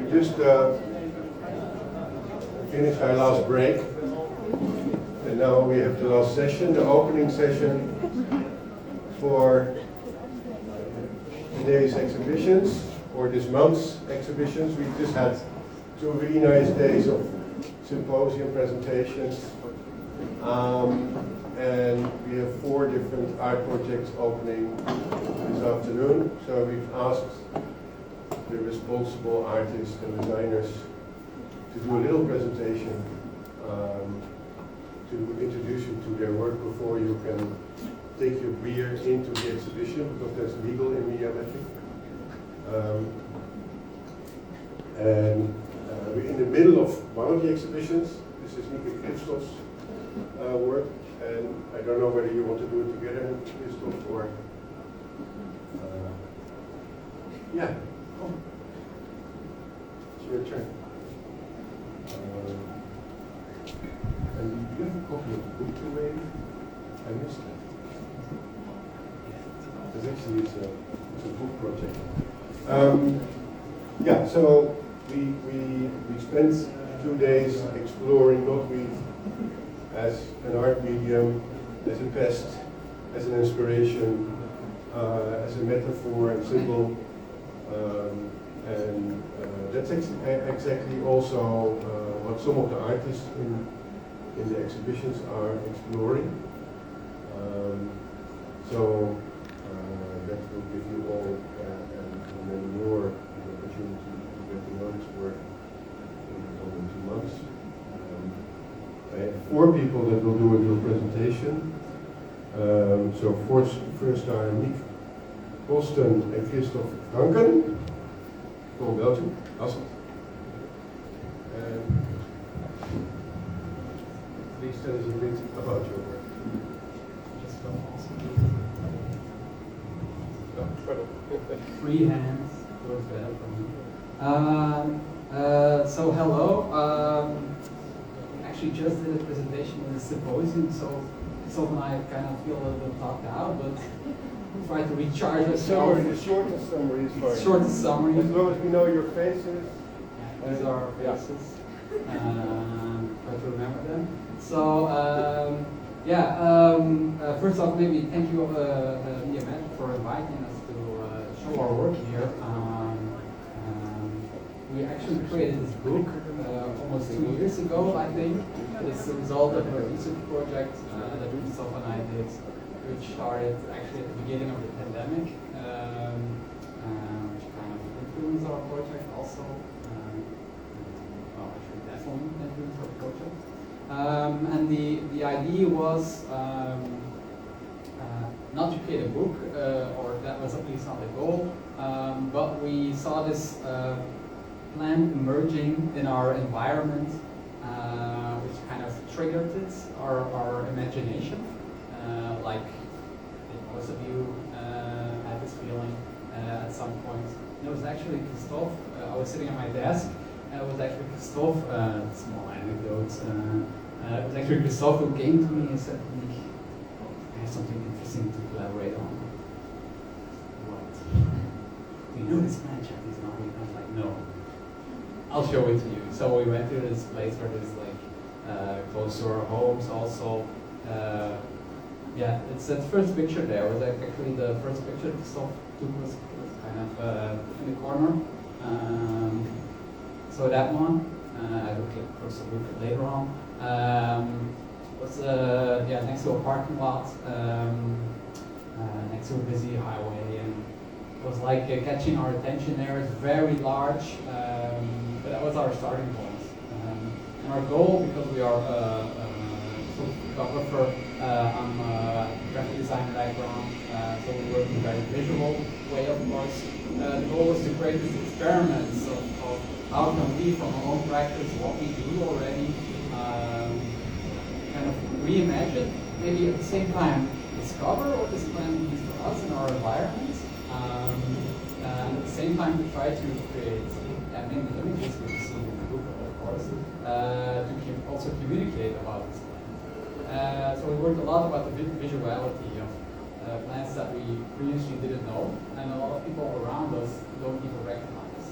We just finished our last break, and now we have the last session, the opening session for today's exhibitions, or this month's exhibitions. We just had 2 really nice days of symposium presentations, and we have 4 different art projects opening this afternoon. So we've asked the responsible artists and designers to do a little presentation to introduce you to their work before you can take your beer into the exhibition, because that's legal in Mediamatic. And we're in the middle of one of the exhibitions. This is Nika Christoph's work, and I don't know whether you want to do it together, Christoph, or yeah. Oh. It's your turn. And do you have a copy of the book too, maybe? I missed it. Because actually it's a book project. Yeah, so we spent 2 days exploring knotweed as an art medium, as a pest, as an inspiration, as a metaphor and symbol. And that's exactly also what some of the artists in the exhibitions are exploring. So that will give you all and many more the opportunity to get to know this work in the coming 2 months. I have 4 people that will do a little presentation. So first are Nick Boston and Christoph Franken from Belgium. Awesome. And please tell us a bit about your work. Just from free hands works better for me. So hello. Actually just did a presentation in the Symposium, so and I kind of feel a little bit talked out, but try to recharge ourselves. The shortest summary is fine. Shortest summary. As long as we know your faces. These are our faces. Try to remember them. So first off, maybe thank you, Mediamatic, for inviting us to show our work here. We actually created this book almost 2 years ago, I think. It's the result of a research project that Christoph and I did, which started actually at the beginning of the pandemic, which kind of influenced our project also. Actually definitely influenced our project. And the idea was not to create a book, or that was at least not the goal, but we saw this plant emerging in our environment, which kind of triggered it, our imagination. Like most of you had this feeling at some point. And it was actually Christoph. I was sitting at my desk, and it was actually Christoph. Small anecdote. It was actually Christoph who came to me and said, "Nick, I have something interesting to collaborate on." What? Do you know this plant, Japanese Knotweed? I was like, "No. I'll show it to you." So we went to this place where there's like close to our homes also. Yeah, it's that first picture there. It was actually the first picture Christoph took was kind of in the corner. So that one, I will get a closer look at later on. Was next to a parking lot, next to a busy highway, and it was like catching our attention there. It's very large, but that was our starting point. And our goal, because we are photographer, I'm a graphic design background, so we work in a very visual way, of course. The goal was to create these experiments of how can we, from our own practice, what we do already, kind of reimagine, maybe at the same time discover what this plant means for us in our environment, and at the same time to try to create many images which you see in the book, of course, to also communicate about this plant. So we worked a lot about the visuality of plants that we previously didn't know, and a lot of people around us don't even recognize.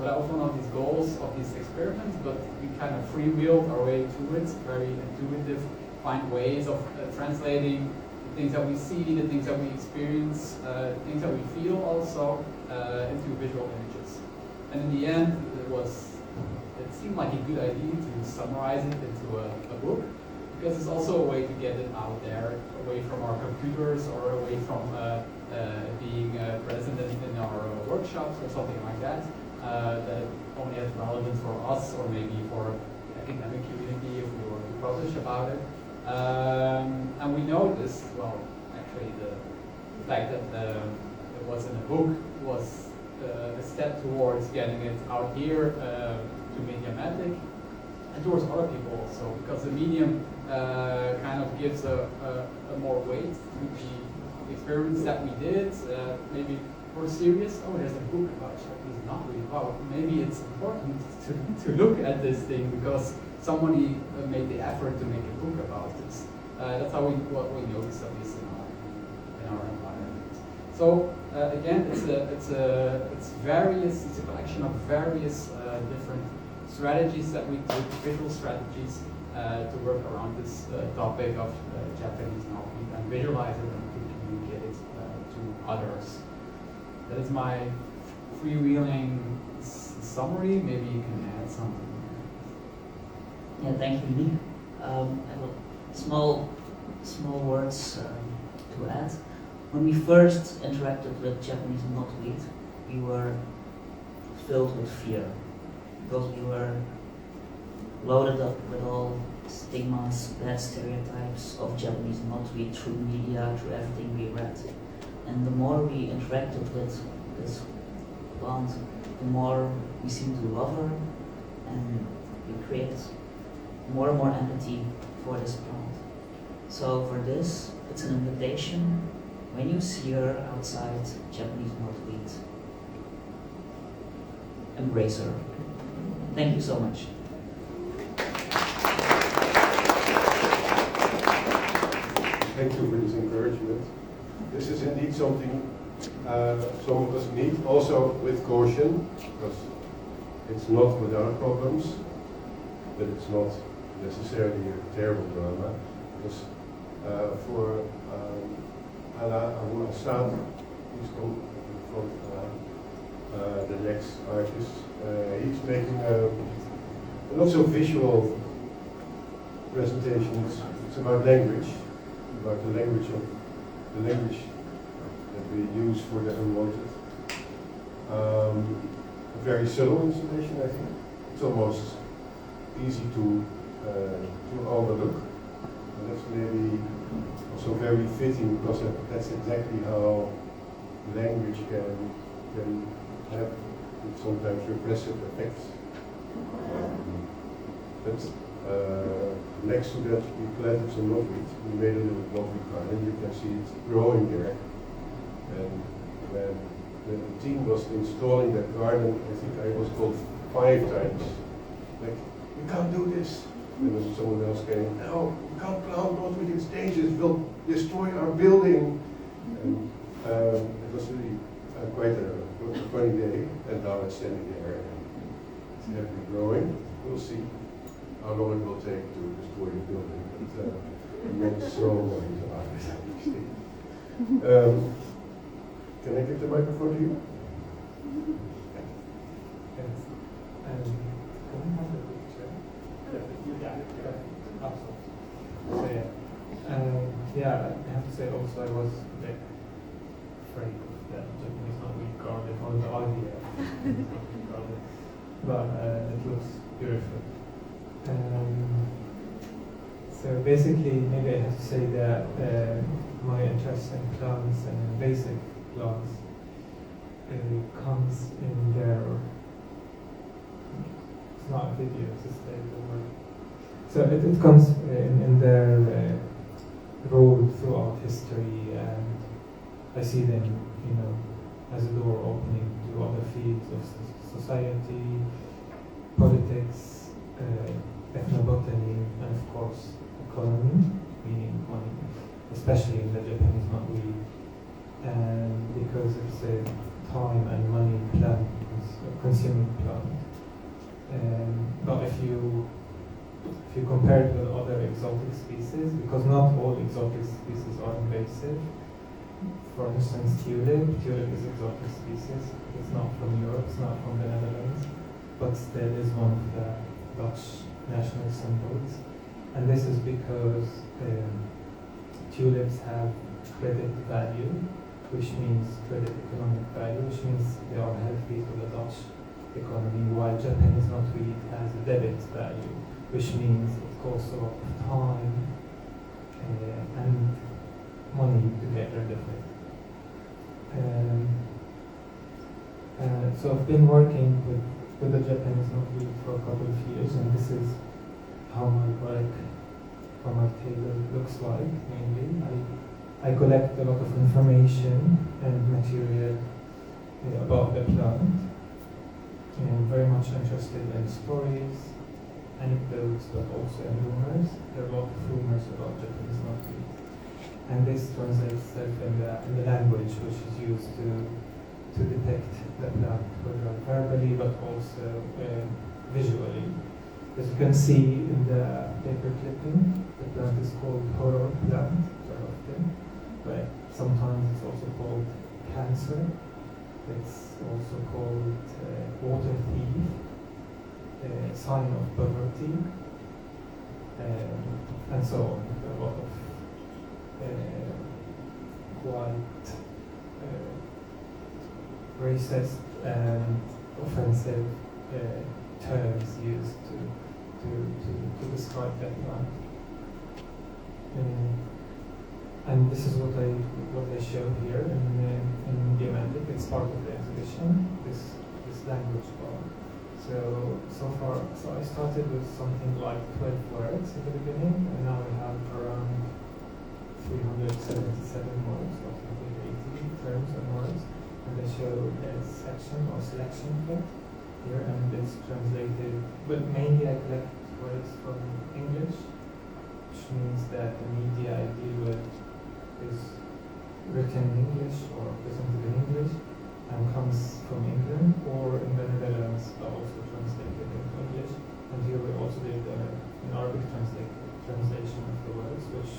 So that was one of these goals of these experiments, but we kind of freewheeled our way to it, very intuitive, find ways of translating the things that we see, the things that we experience, things that we feel also into visual images. And in the end, it seemed like a good idea to summarize it into a book, because it's also a way to get it out there, away from our computers or away from being present in our workshops or something like that, that only has relevance for us or maybe for academic community if we were to publish about it. And we noticed, well, actually the fact that it was in a book was a step towards getting it out here to Mediamatic and towards other people also, because the medium kind of gives a more weight to the experiments that we did. Maybe more serious. Oh, there's a book about Japanese knotweed. Wow, maybe it's important to look at this thing because somebody made the effort to make a book about this. That's how what we noticed, at least in our environment. So again, it's a collection of various different strategies that we took, visual strategies, to work around this topic of Japanese knotweed and visualize it and to communicate it to others. That is my freewheeling summary. Maybe you can add something. Yeah, thank you, Nick. I have small words to add. When we first interacted with Japanese knotweed, we were filled with fear because we were loaded up with all stigmas, bad stereotypes of Japanese knotweed through media, through everything we read. And the more we interacted with this plant, the more we seemed to love her, and we created more and more empathy for this plant. So for this, it's an invitation. When you see her outside Japanese knotweed, embrace her. Thank you so much. Thank you for this encouragement. This is indeed something some of us need, also with caution, because it's not without problems, but it's not necessarily a terrible drama. Because for Ala Abu Hassan, he's come from the next artist, he's making a not so visual presentation. It's about language, about the language that we use for the unwanted. A very subtle installation, I think. It's almost easy to overlook. And that's maybe also very fitting because that's exactly how language can have sometimes repressive effects. But next to that, we planted some knotweed. We made a little knotweed garden. You can see it growing there. And when the team was installing that garden, I think I was told 5 times, like, you can't do this. And then someone else came, no, you can't plant knotweed, it's dangerous, it will destroy our building. And it was really quite a funny day, and now it's standing there and it's heavily growing. We'll see how long it will take to destroy the building, but I'm not so worried about it, actually. Can I give the microphone to you? Yes. Can we have the picture? Absolutely. So I have to say also I was a bit afraid of the Japanese knotweed garden or the idea of knotweed garden, but it looks beautiful. So basically, maybe I have to say that my interest in plants and basic plants comes in their, it's not a video, it's a stable word. So it comes in their role throughout history, and I see them, as a door opening to other fields of society, politics, ethnobotany, and of course economy, meaning money, especially in the Japanese knotweed, and because it's a time and money plant, because consuming plant. But if you compare it with other exotic species, because not all exotic species are invasive. For instance, tulip is exotic species. It's not from Europe, it's not from the Netherlands, but still is one of the Dutch national symbols. And this is because tulips have credit value, which means credit economic value, which means they are healthy to the Dutch economy, while Japanese knotweed has a debit value, which means it costs a lot of time and money to get rid of it. So I've been working with the Japanese knotweed for a couple of years, and this is how my work for my table looks like mainly. I collect a lot of information and material about the plant. I'm very much interested in stories, anecdotes, but also in rumors. There are a lot of rumors about Japanese knotweed. And this translates itself in the language which is used to depict the plant, whether verbally but also visually. As you can see in the paper clipping, the plant is called horror plant very often, but sometimes it's also called cancer. It's also called water thief, sign of poverty, and so on. There are a lot of quite racist and offensive terms used to describe that plant. And this is what I show here in Mediamatic. It's part of the exhibition, this language part. So I started with something like 12 words at the beginning, and now we have around 377 words, or 380 terms and words. And I show a section or selection kit here, and it's translated, but mainly I collect words from English, which means that the media I deal with is written in English or presented in English and comes from England or in the Netherlands, but also translated into English. And here we also did an Arabic translation of the words, which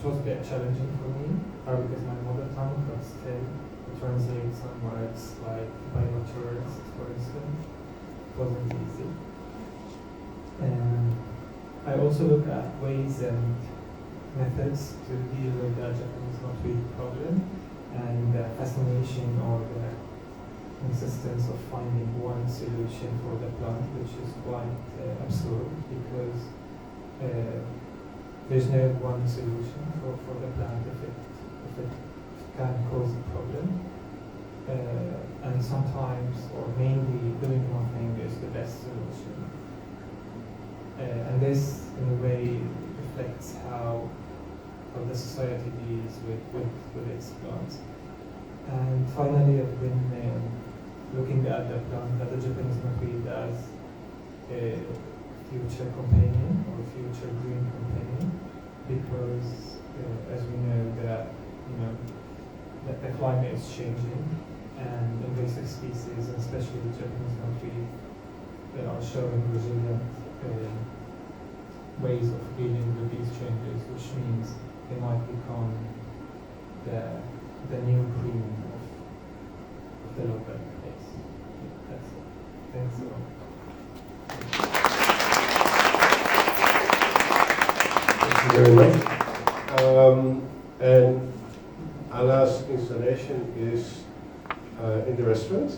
was a bit challenging for me. Arabic is my mother tongue, but still to translate some words like binoculars, for instance, wasn't easy. I also look at ways and methods to deal with the Japanese knotweed problem, and the fascination or the insistence of finding one solution for the plant, which is quite absurd, because there's no one solution for the plant if it can cause a problem. And sometimes, or mainly, doing nothing is the best solution. And this, in a way, reflects how the society deals with its plants. And finally, I've been looking at the plant, at the Japanese knotweed, as a future companion or future green companion, because as we know that the climate is changing, and invasive species, and especially the Japanese knotweed, are showing resilient ways of dealing with these changes, which means they might become the new cream of the local place. That's it. Thanks a lot. Thank you very much. And our last installation is in the restaurant,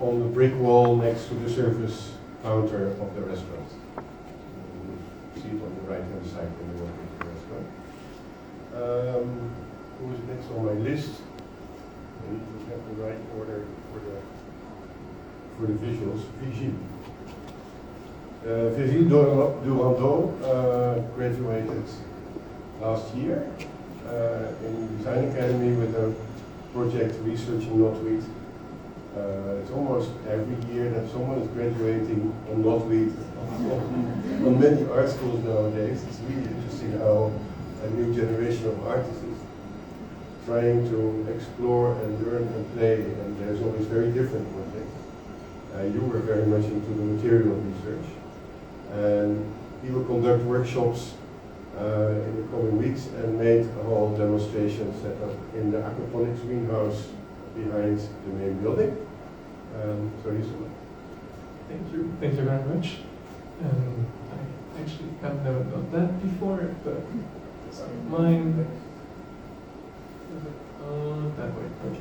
on the brick wall next to the service counter of the restaurant. You see it on the right hand side when you walk into the restaurant. Who is next on my list? I need to have the right order for the visuals. Virgile Durando graduated last year in Design Academy with a project researching knotweed. It's almost every year that someone is graduating on knotweed on many art schools nowadays. It's really interesting how a new generation of artists is trying to explore and learn and play, and there's always very different projects. You were very much into the material research, and he will conduct workshops in the coming weeks and made a whole demonstration set up in the aquaponics greenhouse behind the main building. So he's Thank you very much. I actually have never done that before, but mine. That way, okay.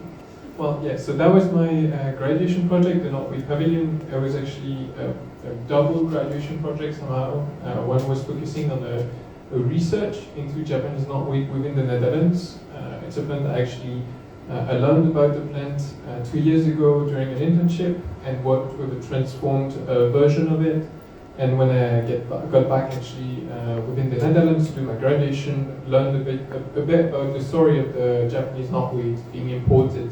Well, yeah, so that was my graduation project, the Knotweed Pavilion. It was actually a double graduation project somehow. One was focusing on a research into Japanese knotweed within the Netherlands. It's a plant that actually I learned about the plant 2 years ago during an internship and worked with a transformed version of it. And when I got back actually within the Netherlands to do my graduation, learned a bit about the story of the Japanese knotweed being imported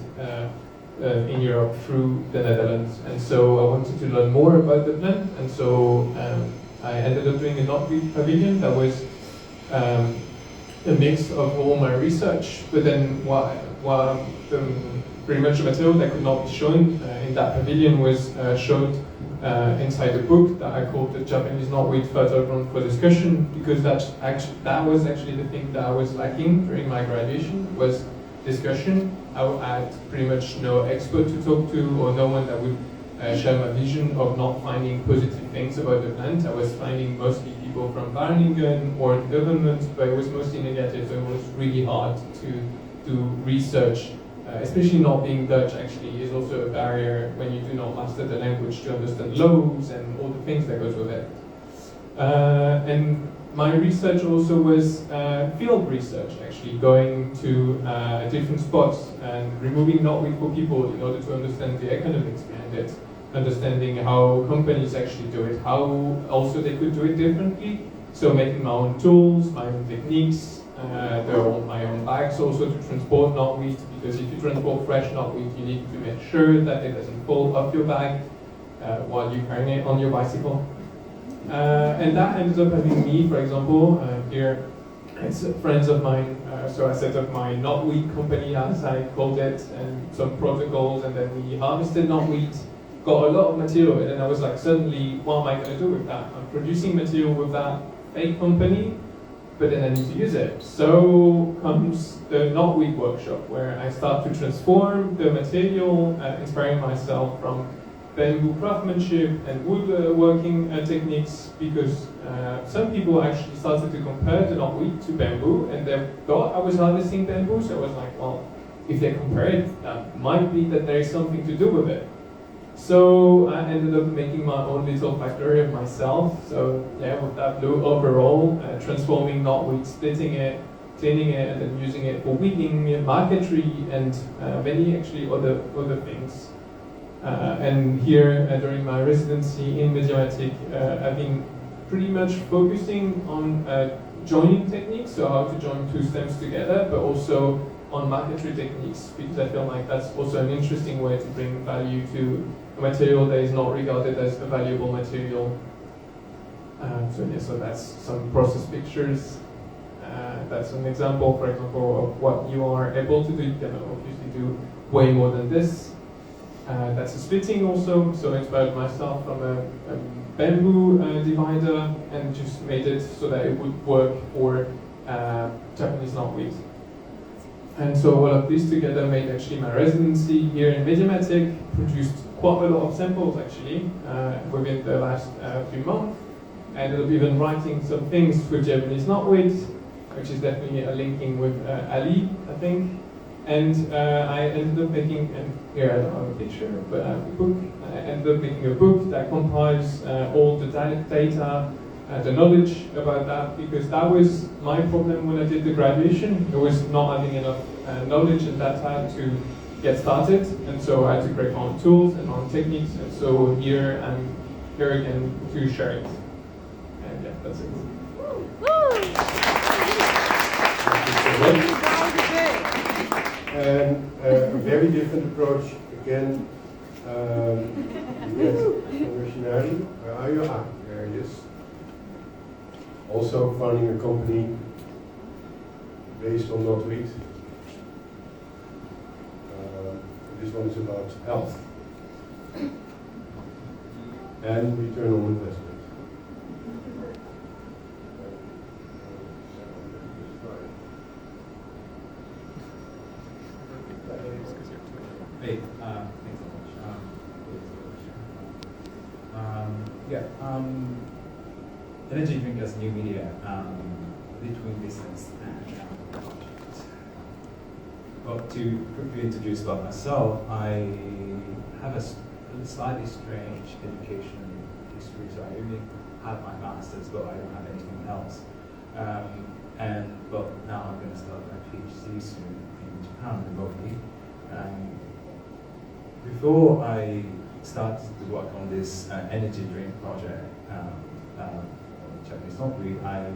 in Europe through the Netherlands. And so I wanted to learn more about the plant, and so I ended up doing a knotweed pavilion that was a mix of all my research, but then pretty much the material that could not be shown in that pavilion was showed inside the book that I called the Japanese Knotweed Fertile Ground for Discussion, because that was actually the thing that I was lacking during my graduation, was discussion. I had pretty much no expert to talk to or no one that would share my vision of not finding positive things about the plant. I was finding mostly people from Wageningen or the government, but it was mostly negative, so it was really hard to do research. Especially not being Dutch actually is also a barrier when you do not master the language to understand laws and all the things that goes with it. And my research also was field research, actually going to different spots and removing knotweed for people in order to understand the economics behind it, understanding how companies actually do it, how also they could do it differently. So making my own tools, my own techniques, my own bags also to transport knotweed, because if you transport fresh knotweed, you need to make sure that it doesn't fall off your bag while you're carrying it on your bicycle. And that ended up having me, for example, here, it's friends of mine, so I set up my knotweed company, as I called it, and some protocols, and then we harvested knotweed, got a lot of material, and then I was like, suddenly, what am I going to do with that? I'm producing material with that fake company, but then I need to use it. So comes the knotweed workshop, where I start to transform the material, inspiring myself from bamboo craftsmanship and woodworking techniques, because some people actually started to compare the knotweed to bamboo, and they thought I was harvesting bamboo, so I was like, well, if they compare it, that might be that there is something to do with it. So I ended up making my own little factory of myself. So yeah, with that blue overall, transforming knotweed, splitting it, cleaning it, and then using it for weaving, marquetry, and many actually other things. And here during my residency in Mediamatic, I've been pretty much focusing on joining techniques, so how to join two stems together, but also on marquetry techniques, because I feel like that's also an interesting way to bring value to a material that is not regarded as a valuable material. So that's some process pictures. That's an example, for example, of what you are able to do. You can obviously do way more than this. That's a splitting also, so I inspired myself from a bamboo divider and just made it so that it would work for Japanese knotweed. And so all of this together made actually my residency here in Mediamatic, produced quite a lot of samples actually within the last few months. I ended up even writing some things with Japanese knotweed, which is definitely a linking with Ali, I think. And I ended up making, and here I don't have a picture, but I have a book. I ended up making a book that compiles all the data, the knowledge about that, because that was my problem when I did the graduation. It was not having enough knowledge and data to get started, and so I had to create my own tools and my own techniques, and so here I'm here again to share it. And yeah, that's it. And a very different approach again. Yes, Missionary, where are you? Ah, there he is. Also founding a company based on knotweed. this one is about health and return on investment. Hey, thanks so much. Energy drink as new media between business and project. Well, to quickly introduce about myself, I have a slightly strange education history. So I only have my master's, but I don't have anything else. But now I'm going to start my PhD soon in Japan remotely. Before I started to work on this energy drink project, Japanese Knotweed, I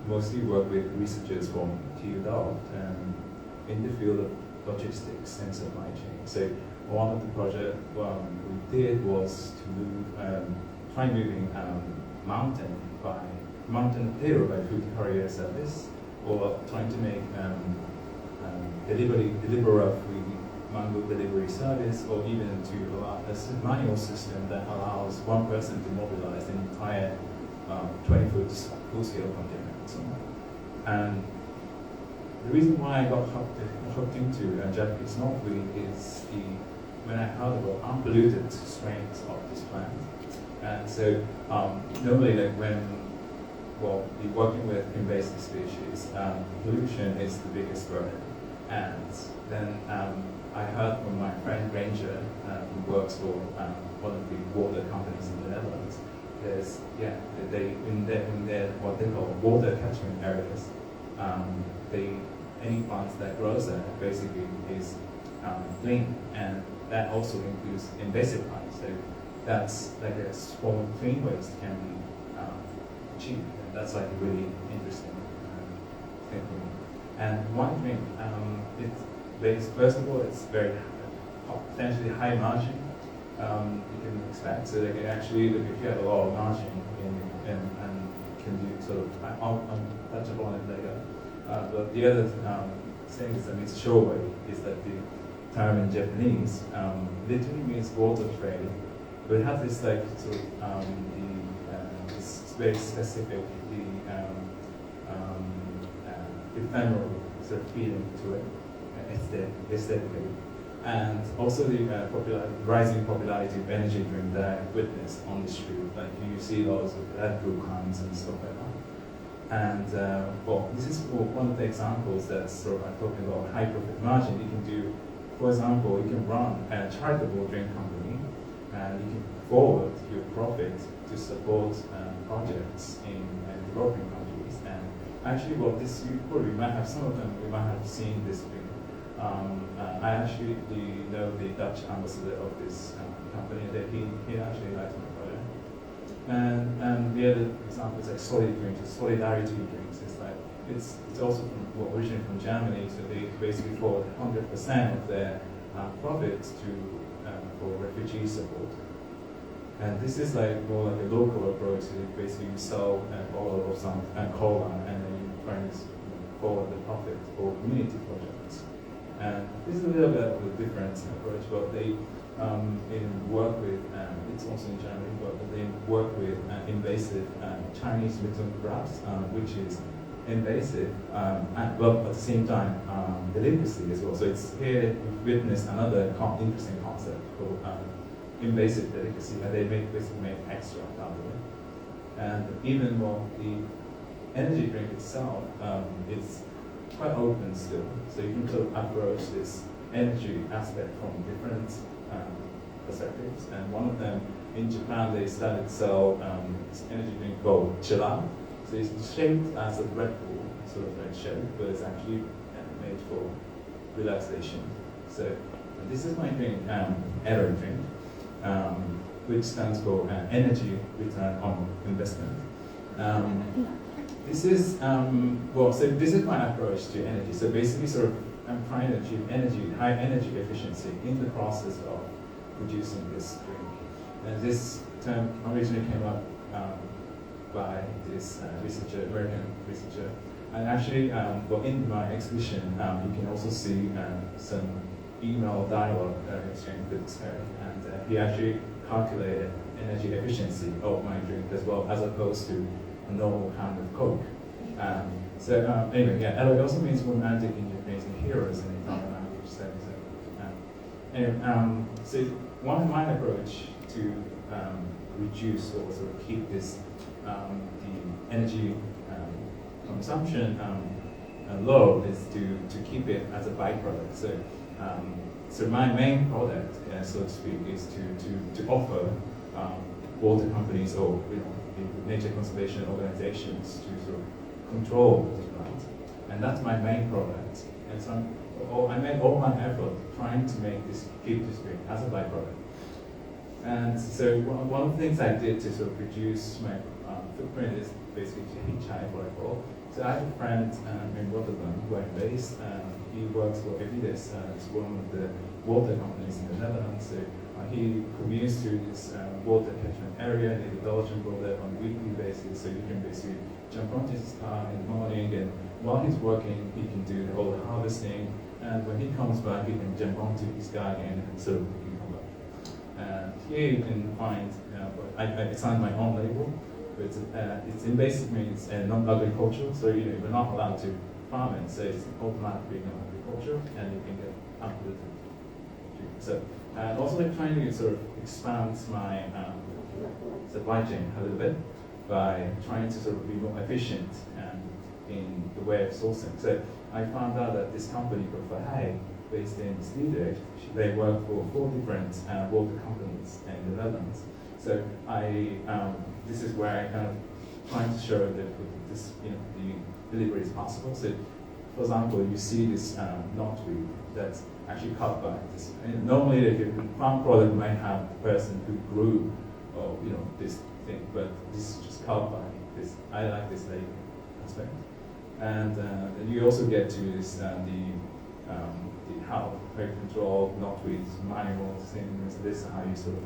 mostly work with researchers from TU Delft in the field of logistics and supply chain. So one of the projects we did was to move, try moving mountain potato by food courier service, or trying to make delivery-free mango delivery service, or even to allow a manual system that allows one person to mobilize the entire 20-foot full-scale container and so on. And the reason why I got hooked into Japanese Knotweed is when I heard about unpolluted strains of this plant. And so normally, like working with invasive species, pollution is the biggest burden. And then I heard from my friend Ranger, who works for one of the water companies in the Netherlands. In their what they call water catchment areas, any plants that grows there basically is clean, and that also includes invasive plants. So that's like a form of clean waste can be achieved, and that's like a really interesting thing for me. And one drink, first of all, it's very potentially high margin. You can expect, so they can actually, if you have a lot of margin and can do sort of, I'll touch upon it later. But the other thing is, it's showway, is that the term in Japanese literally means water trade, but it has this like sort of this very specific ephemeral sort of feeling to it, aesthetically. And also the rising popularity of energy drink that I witnessed on the street. Like you see lots of Red Bull cans and stuff like that. And this is one of the examples that's sort of talking about high profit margin. You can do, for example, you can run a charitable drink company, and you can forward your profit to support projects in developing countries. And actually, you probably might have some of them. We might have seen this drink. I actually know the Dutch ambassador of this company, that he actually likes my project. And the other example is like solid drinks, solidarity drinks. It's like it's also originally from Germany, so they basically forward 100% of their profits for refugee support. And this is like more like a local approach. So basically you sell a bottle of some cola, and then you try to forward the profit for community projects. And this is a little bit of a different approach, but they work with, it's also in Germany, but they work with invasive Chinese mitten crabs, which is invasive, but at the same time, delicacy as well. So it's here we've witnessed another interesting concept called invasive delicacy, and they basically make extra out of it. And even more, the energy drink itself, it's quite open still. So you can sort of approach this energy aspect from different perspectives. And one of them, in Japan, they started to sell this energy drink called Chila. So it's shaped as a Red Bull sort of like shape, but it's actually made for relaxation. So this is my drink, ERO drink, which stands for energy return on investment. This is so this is my approach to energy. So basically, sort of, I'm trying to achieve high energy efficiency in the process of producing this drink. And this term originally came up by this American researcher. And actually, in my exhibition, you can also see some email dialogue exchange with this guy, and he actually calculated energy efficiency of my drink as well, as opposed to a normal kind of Coke. Anyway, yeah, and it also means romantic in Japanese and heroes in Italian language. So one of my approach to reduce or sort of keep this the energy consumption low is to keep it as a byproduct. So my main product, so to speak, is to offer water companies or nature conservation organizations to sort of control the plant, and that's my main product. And so I made all my effort trying to keep this green as a byproduct. And so one of the things I did to sort of reduce my footprint is basically to hitchhike, what I call. So I have a friend in Rotterdam who I'm based. He works for Evides, it's one of the water companies in the Netherlands. So he commutes to this water catchment area near the Belgian border on a weekly basis. So you can basically jump onto his car in the morning, and while he's working, he can do all the harvesting. And when he comes back, he can jump onto his car again, and so he can come back. And here you can find, I signed my own label. But it's in basic means non-agricultural, so we're not allowed to farm it, so it's automatically non-agricultural, and you can get unpolluted. So, and also I'm trying to sort of expand my supply chain a little bit by trying to sort of be more efficient in the way of sourcing. So I found out that this company called Verheij, based in Sweden, they work for 4 different water companies in the Netherlands. So this is where I kind of trying to show that this, the delivery is possible. So, for example, you see this knotweed that's actually cut by this. Normally, the farm product might have the person who grew, this thing, but this is just cut by this. I like this label aspect, and then you also get to this how to control knotweed manual things. This is how you sort of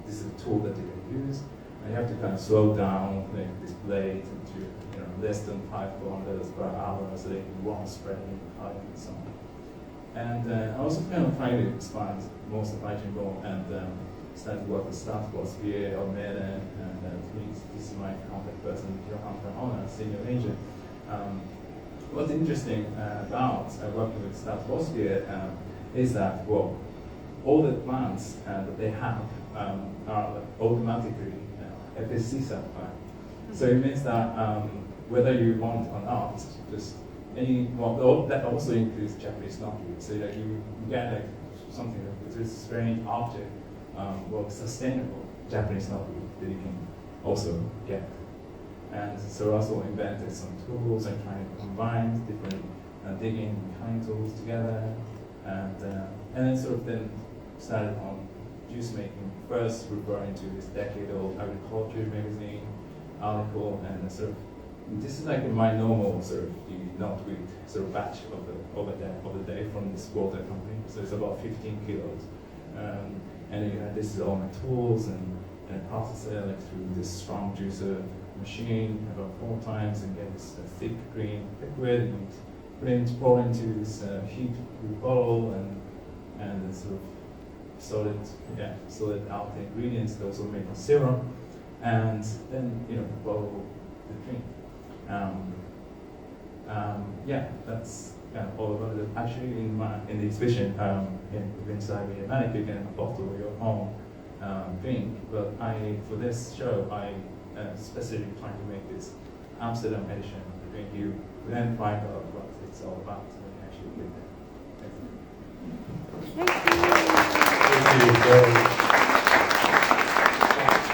this is a tool that you can use, and you have to kind of slow down this blade into less than 5 kilometers per hour, so they won't spread any height and so on. And I also kind of trying to expand more supply chain goal, and started to work with Symposium or Mediamatic, and this is my contact person, Johan Verhoeven, senior agent. What's interesting about working with Symposium is that, all the plants that they have are automatically FSC certified. So it means that whether you want or not, just that also includes Japanese knotweed. So that you get something that is strange object, sustainable Japanese knotweed that you can also get. And so also invented some tools and trying to combine different digging and cutting tools together, and then sort of then started on juice making, first referring to this decade-old agriculture magazine article, and sort of this is like my normal sort of the knotweed sort of batch of the day from this water company. So it's about 15 kilos, and this is all my tools and process it through this strong juicer machine about 4 times and get this thick green liquid, and pour into this heat bottle and sort of solid out the ingredients that also make a serum, and then bottle the drink. That's kind of all about it. Actually, in the exhibition inside Mediamatic, you can bottle your own drink. But for this show, I specifically trying to make this Amsterdam edition of the drink. You then find out what it's all about when you actually get there. Thank you.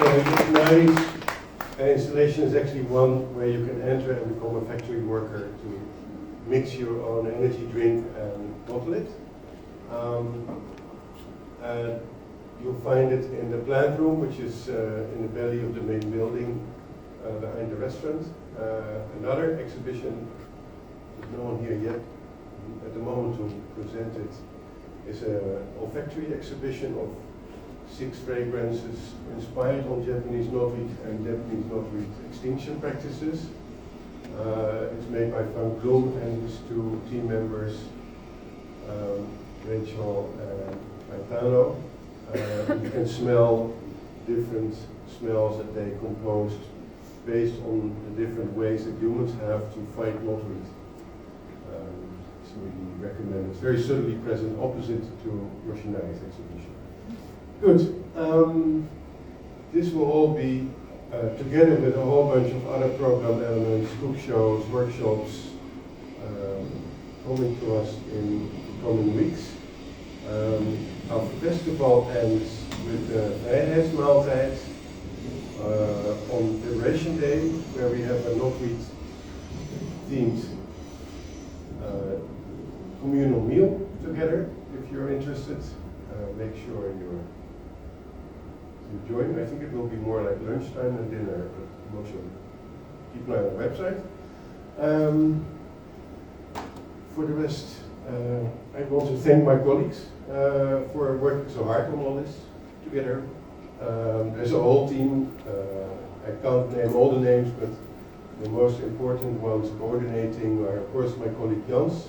So my installation is actually one where you can enter and become a factory worker to mix your own energy drink and bottle it. You'll find it in the plant room, which is in the belly of the main building behind the restaurant. Another exhibition, there's no one here yet at the moment to present it, is an olfactory exhibition of 6 fragrances inspired on Japanese knotweed and Japanese knotweed extinction practices. It's made by Frank Bloom and his 2 team members, Rachel and Gaetano. You can smell different smells that they composed based on the different ways that humans have to fight knotweed. So we recommend it's very subtly present opposite to Yoshinari's exhibition. Good. This will all be together with a whole bunch of other program elements, book shows, workshops, coming to us in the coming weeks. Our festival ends with the Vrijheidsmaaltijd on Liberation Day, where we have a knotweed themed communal meal together. If you're interested, make sure you join. I think it will be more like lunchtime and dinner, but also keep an eye on the website. For the rest, I want to thank my colleagues for working so hard on all this together. There's a whole team. I can't name all the names, but the most important ones coordinating are, of course, my colleague Jans,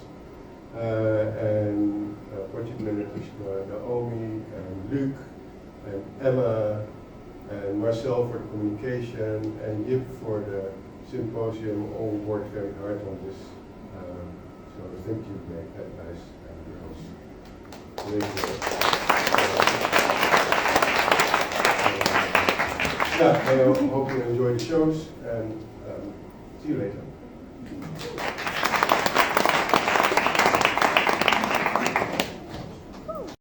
and project managers Naomi, and Luc, and Emma, and Marcel for the communication, and Jip for the symposium. All worked very hard on this. So thank you, guys, and girls. Yeah, I hope you enjoy the shows, and see you later.